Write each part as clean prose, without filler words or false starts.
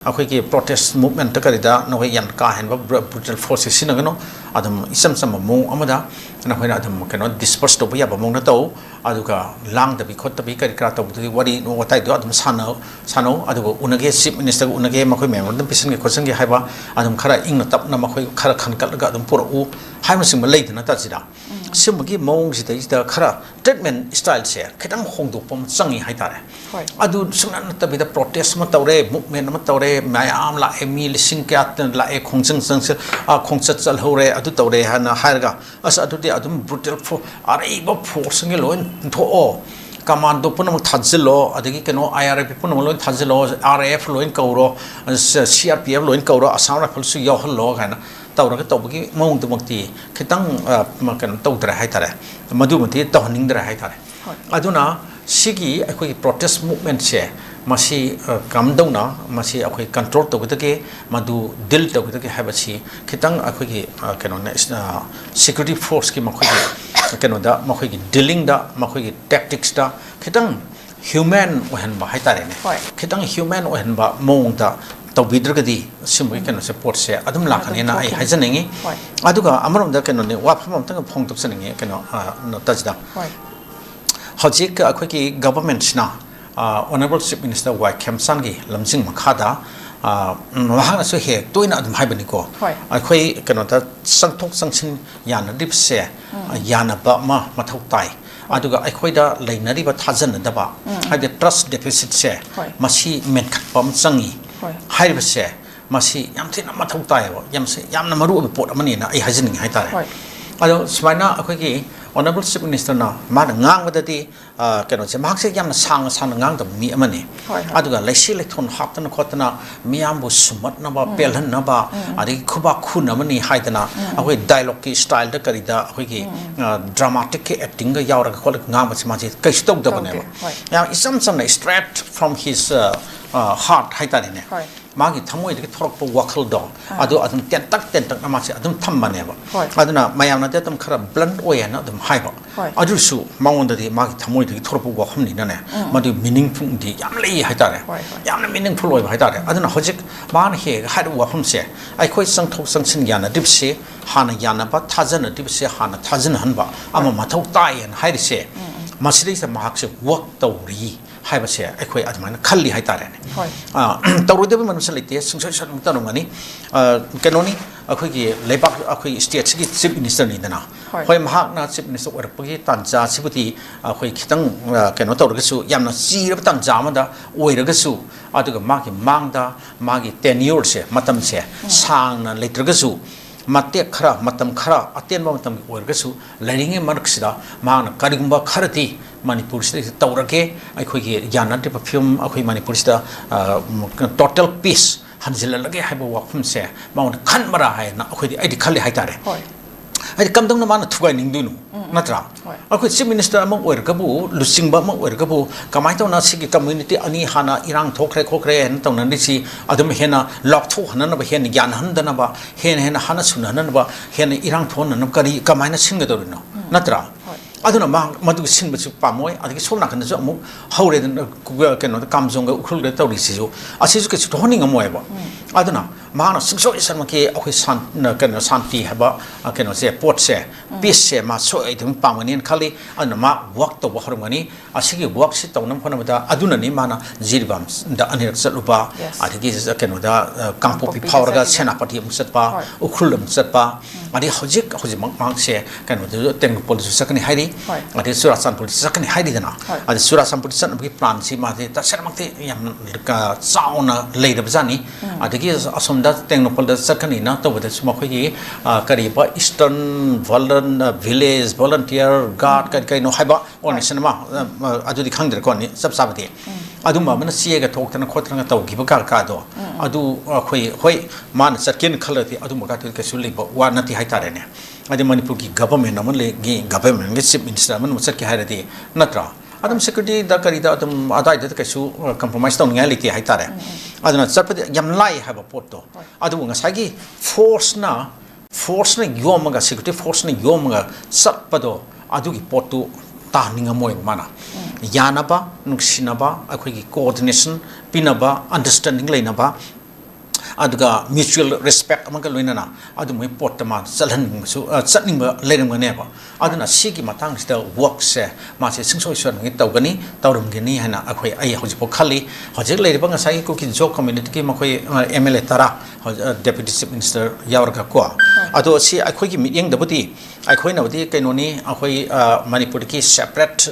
अखोई protest movement करीदा नोई यान का हेनबा ब्रुटल फोर्सेस सिनगनो अदम इसम सम मो अमदा नखोइना अदम कनो डिस्पर्स तो बया बमोंग न तो अदुगा लांग दबि खोत दबि करी क्रा तो बुदि वरी नो वताइ दो अदम सानो अदुगो उनगे चीफ मिनिस्टर उनगे मखोइ मेमोर दम पिसन के क्वेश्चन के हाइबा अदम खरा इंग तप न मखोइ खरा खनकलगा अदम पुरो हाइम सिम लेदना ताजिदा सिमगी मोंग सिदा खरा ट्रीटमेंट स्टाइल से खितंग होंदोपम चंगी हाइतारे अदु सुनन तबिदा प्रोटेस्ट म तौरे मूवमेंट म तौरे मैम लाए मी लिंग क्या लाए खोजंग खोचत चलहौरे अदु तौरे हाना हारगा अस अदुदि अदुम ब्रुटल अरेब फोर्स के लोन थोओ कमांडो पुनम थाजिलो अदगी केनो आईआरएफ पुनम लोन थाजिलो आरएफ लोन कौरो सीआरपीएफ लोन कौरो असम राइफल सु यौहलो गाना तौरगा तौबगी मौंदमक्ति खितंग कनो तौद्रा हाइतारे मधुमति तहनिंगद्रा हाइतारे अदुना सिगी अखोई प्रोटेस्ट मूवमेंट से मसी कमदौना मसी अखोई कंट्रोल तौगदगे मधु डील तौगदगे हाबसी खितंग अखोई केनो सिक्योरिटी फोर्स की मखोई केनो दा मखोई डीलिंग दा मखोई टैक्टिक्स दा खितंग ह्यूमन ओहनबा हाइतारेने खितंग ह्यूमन ओहनबा मौंदा तौबिद्रगदी सिमुई केनो से पोर्ट से अदुम लाखनेना आई हाइजनेंगी अदुगा अमरोंदा केनो ने वाफम अमतंग फोंगतोसनेंगे केनो तजदा हजिक अखोई गवर्नमेंट्सना ऑनरेबल चीफ मिनिस्टर 𝐍𝐀𝐿 लमजिंग मखादा महानसु हे तोइना अदुम हाइबनिको अखोई केनोता संथोक संसिन यानदिबसे यानबा मथौ ताइ अदुगा अखोइदा लेनरिबा थाजनदबा हाइदे ट्रस्ट डेफिसिट से मसी मेनखतपम चंगी हाइबसे मसी यामथिना मथौ ताइबो यामसे यामना मरु पोट अमनिना आई हाजनिंग हाइतारे अदो सुमाइना अखोई ऑनरेबल चीफ मिनिस्टर ना मान ngang केनो से मार्क्स यामना सांग ngang द मी अमने अदुगा लेसी लेथोन हापतना खोतना मियामबु सुमतनबा पेलहनबा आदि खुबा खुन अमनी हाइदना अखोई डायलॉग की स्टाइल द करिदा अखोई ड्रामाटिक के एक्टिंग ग यावरग खोल ngang बस माजे कैस तोक दबने या इसम समने स्ट्रेट फ्रॉम हिज हार्ट हाइताने मागी थमोय दे थोरक वखल दो अदो अदम तेंतक नमासे अदम थम्बनेबा अदुना मयामना दे तम खरा ब्लंट ओयना अदम हाइबा अदुसु मांगोंददि मागी थमोय दे थोरक वखमनि नने मदु मीनिंगफुल दि याम लेय हाइतारे यामना मीनिंगफुल ओय हाइतारे अदुना हजिक मान हे हाइद वखमसे आइखोय संथोक संसिन याना दिबसे हाना यानाबा थाजन दिबसे हाना थाजन हनबा अमा मथौ तायन हाइरिसे मसिदि से माहकसे वर्क तौरी हाइबसे अखोई अदमान खल्ली हाइतारे तौरदेब मनुष्य लेते सुंसय सर तनमनी केनोनी अखोई लेबाक अखोई स्टेट की चीफ मिनिस्टर निदना होय महाकना चीफ मिनिस्टर ओरपगी तांजा सिबुती अखोई खितंग केनो तौरगसु यामना चीरब तांजा मदा ओइरगसु अदुगा मागी मांगदा मागी टेन्योर से मतम से सांगना लेत्रगसु मते खरा मतम खरा अतेन मतम ओरगसु लरिंगे मरक्सिदा मांगना करिगुंबा खरती manipur से तौरगे अखोई यानते फिल्म अखोई मणिपुर से टोटल पीस हंजिल लगे हाइब वखम से माउन खनबरा है ना अखोई आइदि खले हाइतारे आइदि कमदंग मान थुगाइ निंदुनु नत्रा अखोई चीफ मिनिस्टर अम ओरगबु लुसिंगबा अम ओरगबु कमाइ तौना सिगी कम्युनिटी अनि हाना इरांग खोखरे हेन तौननिसि अदुम हेना लॉकथो हननबा हेन ज्ञान हनदनबा हेन हाना सुनहननबा हेन इरांग थोनन करी कमाइना सिंगदोरिनो नत्रा अदुना मधु सिंबसु पामोय अदि सोना खनसु अमु हौरे केनो कामजोंग उखुल तौरिसिजु असिजु केसु थोनिंग अमोयबा अदुना माना सिंसो इसमके अखोई सान केनो शांति हबा केनो से पोट से पीस से मा सो एदम पामनिन खाली अदुना मा वर्क तो बहरमनी असिगे वर्क से तौनम फनबदा अदुना नि माना जिरबाम द अनिरक सलुबा अदिगे केनो दा कांपोपि फावरगा सेनापति मुसतपा उखुल मुसतपा अदि हजिक मांग से केनो तेंगपोल सकनि हाइरि अदि सुरासानपुर सकनि हाइरिदना अदि सुरासानपुर सनबि प्लान सि माथे तसरमक्ति याम चाउना लेरबजानि अदिगे असमदा तेंगपोल सकनि ना तबदा सुमखोइ करिबा ईस्टर्न विलेज वॉलंटियर गार्ड कइनो हाइबा ऑर्गेनाइजेशन मा अदुदि खंगदर कोनि सब साबदि अदुमा मन सिएगा थोक्तना खोत्रंगा तौगिबा कादो अदु अखोइ होय मान सकेन खलति अदुमा का केसु लेबो वा नति हाइतारेने अदि मणिपुर की गवर्नमेंट अमन लेगी गवर्नमेंट के चीफ मिनिस्टर अमन मसके हाइरदि नत्रा अदम सिक्योरिटी दा करिदा अदम अदाइदा कैसु कंप्रोमाइज तौनिया लेते हाइतारे अदना चपदि याम लाई हाबा पोटो अदु ngसागी फोर्स ना योमगा सिक्योरिटी फोर्स ना योमगा सपदो अदुगी पोटो तानिंगमोय माना यानबा नुक्सिनबा अखोगी कोऑर्डिनेशन पिनबा अंडरस्टैंडिंग लेनबा aduga mutual respect amang loinana adu moi pot ma chalhan su chatning ba lerim ne ba aduna sigi matang sida work se ma se singso swan ngi tawgani tawrum gini hana akhoi ai hoji po khali hoji lerim nga sai ko ki job community ki makhoi MLA tara deputy chief minister yawar ka ko adu si akhoi ki meeting da buti akhoi na buti kainoni akhoi manipur ki separate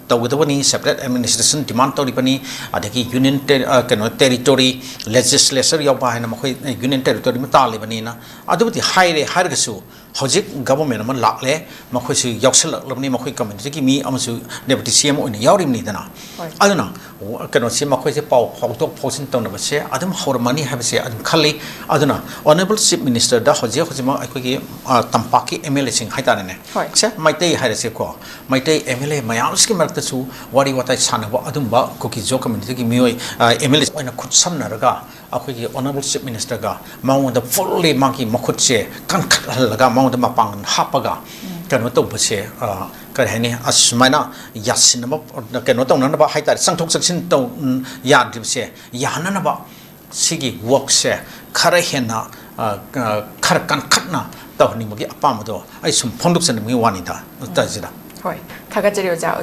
tawdawani separate administration demand tawri pani adaki union territory legislature yaw ba hana makhoi union territory ma tali bani na adubuti haire hargasu hojik government ma lakle makhoi su yaksal labni makhoi community ki mi amasu deputy CM oina yawrim ni dana aduna kano si makhoi se pau phautok phausin tawna ba se adum hormani have se adum khali aduna honorable chief minister da hojima akhoi ki tampaki MLA sing haitane ne se maitei haire se ko maitei MLA mayams ki marta su wari watai sanaba adum ba ko ki jo community ki mioi MLA oina khut samnaraga akhoi honorable chief minister ga maung da fully maki makhut se kan laga maung da mapang hapaga kano to bse karhani asmaina yasin ba kano to nan ba haitar sangthok saksin to ya dibse yana na ba sigi work se khara hena khar kan khatna to ni magi apam do ai sum phonduk san mi wani da ta jira hoi khaga jeri oja